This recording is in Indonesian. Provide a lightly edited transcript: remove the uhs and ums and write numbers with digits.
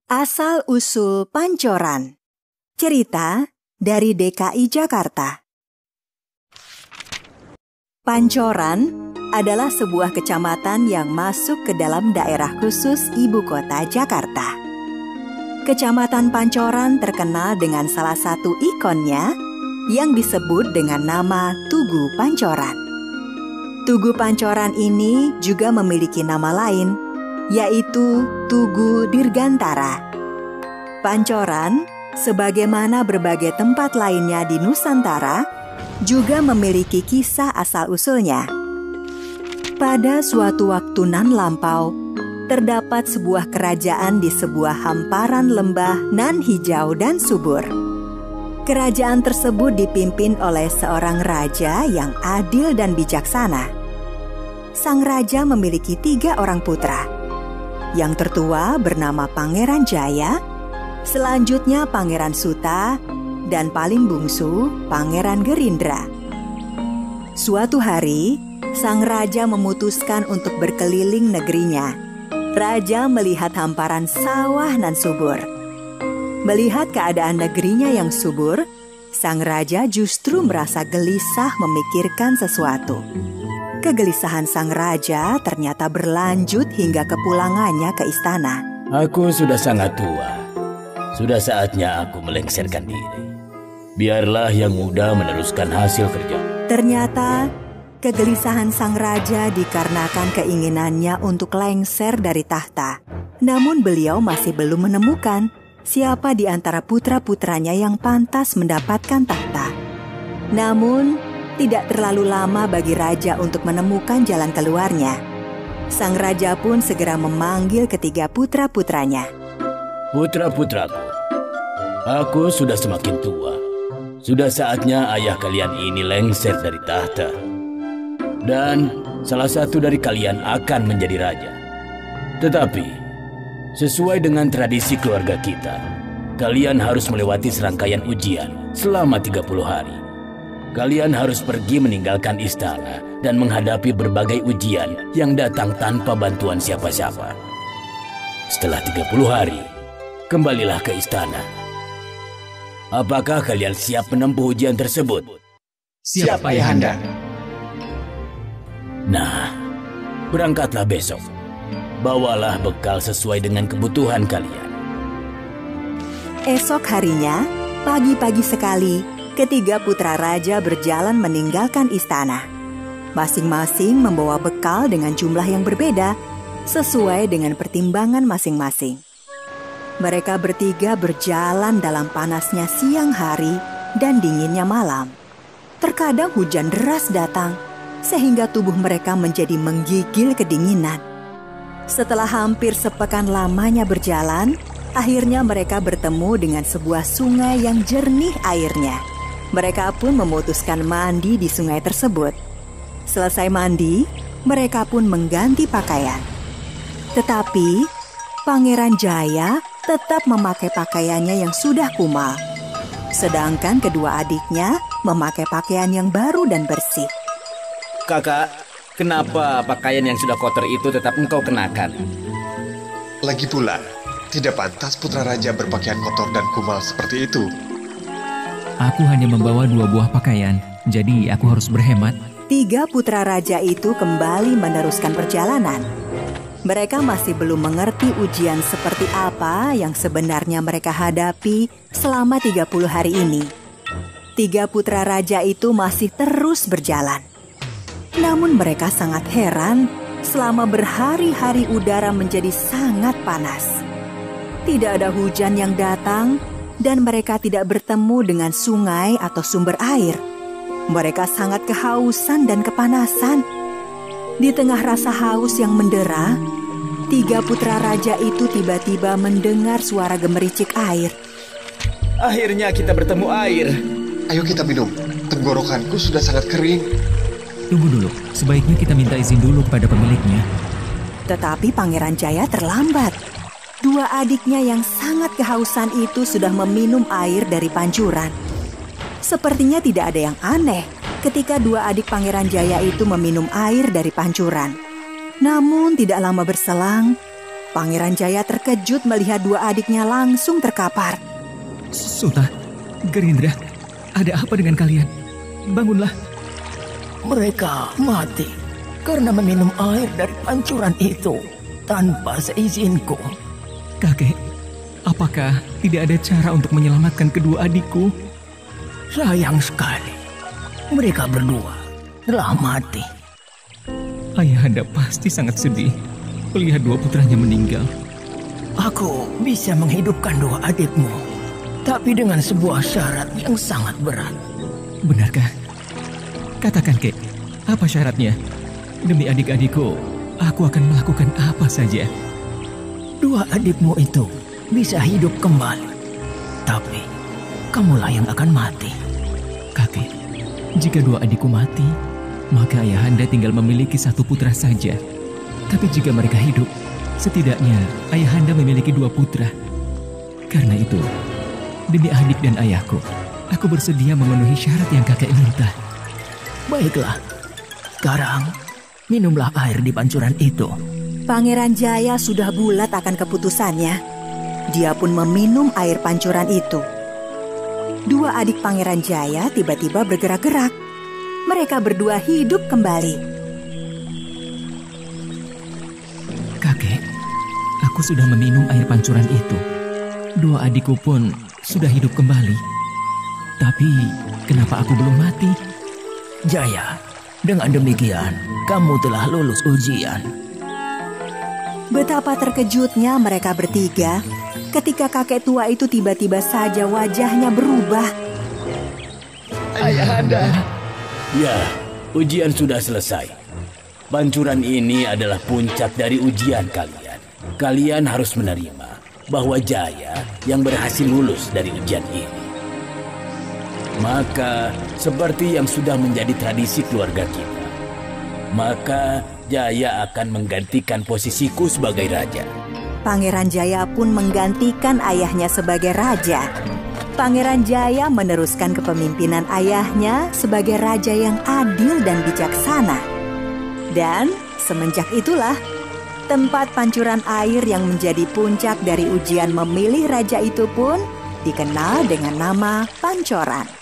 Asal-usul Pancoran. Cerita dari DKI Jakarta. Pancoran adalah sebuah kecamatan yang masuk ke dalam daerah khusus ibu kota Jakarta. Kecamatan Pancoran terkenal dengan salah satu ikonnya yang disebut dengan nama Tugu Pancoran. Tugu Pancoran ini juga memiliki nama lain, yaitu Tugu Dirgantara. Pancoran, sebagaimana berbagai tempat lainnya di Nusantara, juga memiliki kisah asal-usulnya. Pada suatu waktu nan lampau, terdapat sebuah kerajaan di sebuah hamparan lembah nan hijau dan subur. Kerajaan tersebut dipimpin oleh seorang raja yang adil dan bijaksana. Sang raja memiliki 3 orang putra. Yang tertua bernama Pangeran Jaya, selanjutnya Pangeran Suta, dan paling bungsu Pangeran Gerindra. Suatu hari, sang raja memutuskan untuk berkeliling negerinya. Raja melihat hamparan sawah nan subur. Melihat keadaan negerinya yang subur, sang raja justru merasa gelisah memikirkan sesuatu. Kegelisahan sang raja ternyata berlanjut hingga kepulangannya ke istana. Aku sudah sangat tua. Sudah saatnya aku melengsarkan diri. Biarlah yang muda meneruskan hasil kerja. Ternyata kegelisahan sang raja dikarenakan keinginannya untuk lengser dari tahta. Namun beliau masih belum menemukan siapa di antara putra-putranya yang pantas mendapatkan tahta. Namun tidak terlalu lama bagi raja untuk menemukan jalan keluarnya. Sang raja pun segera memanggil ketiga putra-putranya. Putra-putraku, aku sudah semakin tua. Sudah saatnya ayah kalian ini lengser dari tahta. Dan salah satu dari kalian akan menjadi raja. Tetapi, sesuai dengan tradisi keluarga kita, kalian harus melewati serangkaian ujian selama 30 hari. Kalian harus pergi meninggalkan istana dan menghadapi berbagai ujian yang datang tanpa bantuan siapa-siapa. Setelah 30 hari, kembalilah ke istana. Apakah kalian siap menempuh ujian tersebut? Siap, Ayahanda. Nah, berangkatlah besok. Bawalah bekal sesuai dengan kebutuhan kalian. Esok harinya, pagi-pagi sekali, ketiga putra raja berjalan meninggalkan istana. Masing-masing membawa bekal dengan jumlah yang berbeda, sesuai dengan pertimbangan masing-masing. Mereka bertiga berjalan dalam panasnya siang hari dan dinginnya malam. Terkadang hujan deras datang, sehingga tubuh mereka menjadi menggigil kedinginan. Setelah hampir sepekan lamanya berjalan, akhirnya mereka bertemu dengan sebuah sungai yang jernih airnya. Mereka pun memutuskan mandi di sungai tersebut. Selesai mandi, mereka pun mengganti pakaian. Tetapi, Pangeran Jaya tetap memakai pakaiannya yang sudah kumal. Sedangkan kedua adiknya memakai pakaian yang baru dan bersih. Kakak, kenapa pakaian yang sudah kotor itu tetap engkau kenakan? Lagi pula, tidak pantas putra raja berpakaian kotor dan kumal seperti itu. Aku hanya membawa 2 buah pakaian, jadi aku harus berhemat. 3 putra raja itu kembali meneruskan perjalanan. Mereka masih belum mengerti ujian seperti apa yang sebenarnya mereka hadapi selama 30 hari ini. 3 putra raja itu masih terus berjalan. Namun mereka sangat heran selama berhari-hari udara menjadi sangat panas. Tidak ada hujan yang datang, dan mereka tidak bertemu dengan sungai atau sumber air. Mereka sangat kehausan dan kepanasan. Di tengah rasa haus yang mendera, 3 putra raja itu tiba-tiba mendengar suara gemericik air. Akhirnya kita bertemu air. Ayo kita minum, tenggorokanku sudah sangat kering. Tunggu dulu, sebaiknya kita minta izin dulu kepada pemiliknya. Tetapi Pangeran Jaya terlambat. 2 adiknya yang sangat kehausan itu sudah meminum air dari pancuran. Sepertinya tidak ada yang aneh ketika 2 adik Pangeran Jaya itu meminum air dari pancuran. Namun tidak lama berselang, Pangeran Jaya terkejut melihat dua adiknya langsung terkapar. Sultan, Gerindra, ada apa dengan kalian? Bangunlah. Mereka mati karena meminum air dari pancuran itu tanpa seizinku. Kakek, apakah tidak ada cara untuk menyelamatkan kedua adikku? Sayang sekali, mereka berdua telah mati. Ayahanda pasti sangat sedih melihat dua putranya meninggal. Aku bisa menghidupkan dua adikmu, tapi dengan sebuah syarat yang sangat berat. Benarkah? Katakan, Kek, apa syaratnya? Demi adik-adikku, aku akan melakukan apa saja. Dua adikmu itu bisa hidup kembali, tapi kamulah yang akan mati. Kakek, jika dua adikku mati, maka ayahanda tinggal memiliki satu putra saja. Tapi jika mereka hidup, setidaknya ayahanda memiliki dua putra. Karena itu, demi adik dan ayahku, aku bersedia memenuhi syarat yang kakek minta. Baiklah, sekarang minumlah air di pancuran itu. Pangeran Jaya sudah bulat akan keputusannya. Dia pun meminum air pancuran itu. Dua adik Pangeran Jaya tiba-tiba bergerak-gerak. Mereka berdua hidup kembali. Kakek, aku sudah meminum air pancuran itu. Dua adikku pun sudah hidup kembali. Tapi, kenapa aku belum mati? Jaya, dengan demikian kamu telah lulus ujian. Betapa terkejutnya mereka bertiga ketika kakek tua itu tiba-tiba saja wajahnya berubah. Ayahanda. Ya, ujian sudah selesai. Pancuran ini adalah puncak dari ujian kalian. Kalian harus menerima bahwa Jaya yang berhasil lulus dari ujian ini. Maka, seperti yang sudah menjadi tradisi keluarga kita, maka Jaya akan menggantikan posisiku sebagai raja. Pangeran Jaya pun menggantikan ayahnya sebagai raja. Pangeran Jaya meneruskan kepemimpinan ayahnya sebagai raja yang adil dan bijaksana. Dan semenjak itulah, tempat pancuran air yang menjadi puncak dari ujian memilih raja itu pun dikenal dengan nama Pancoran.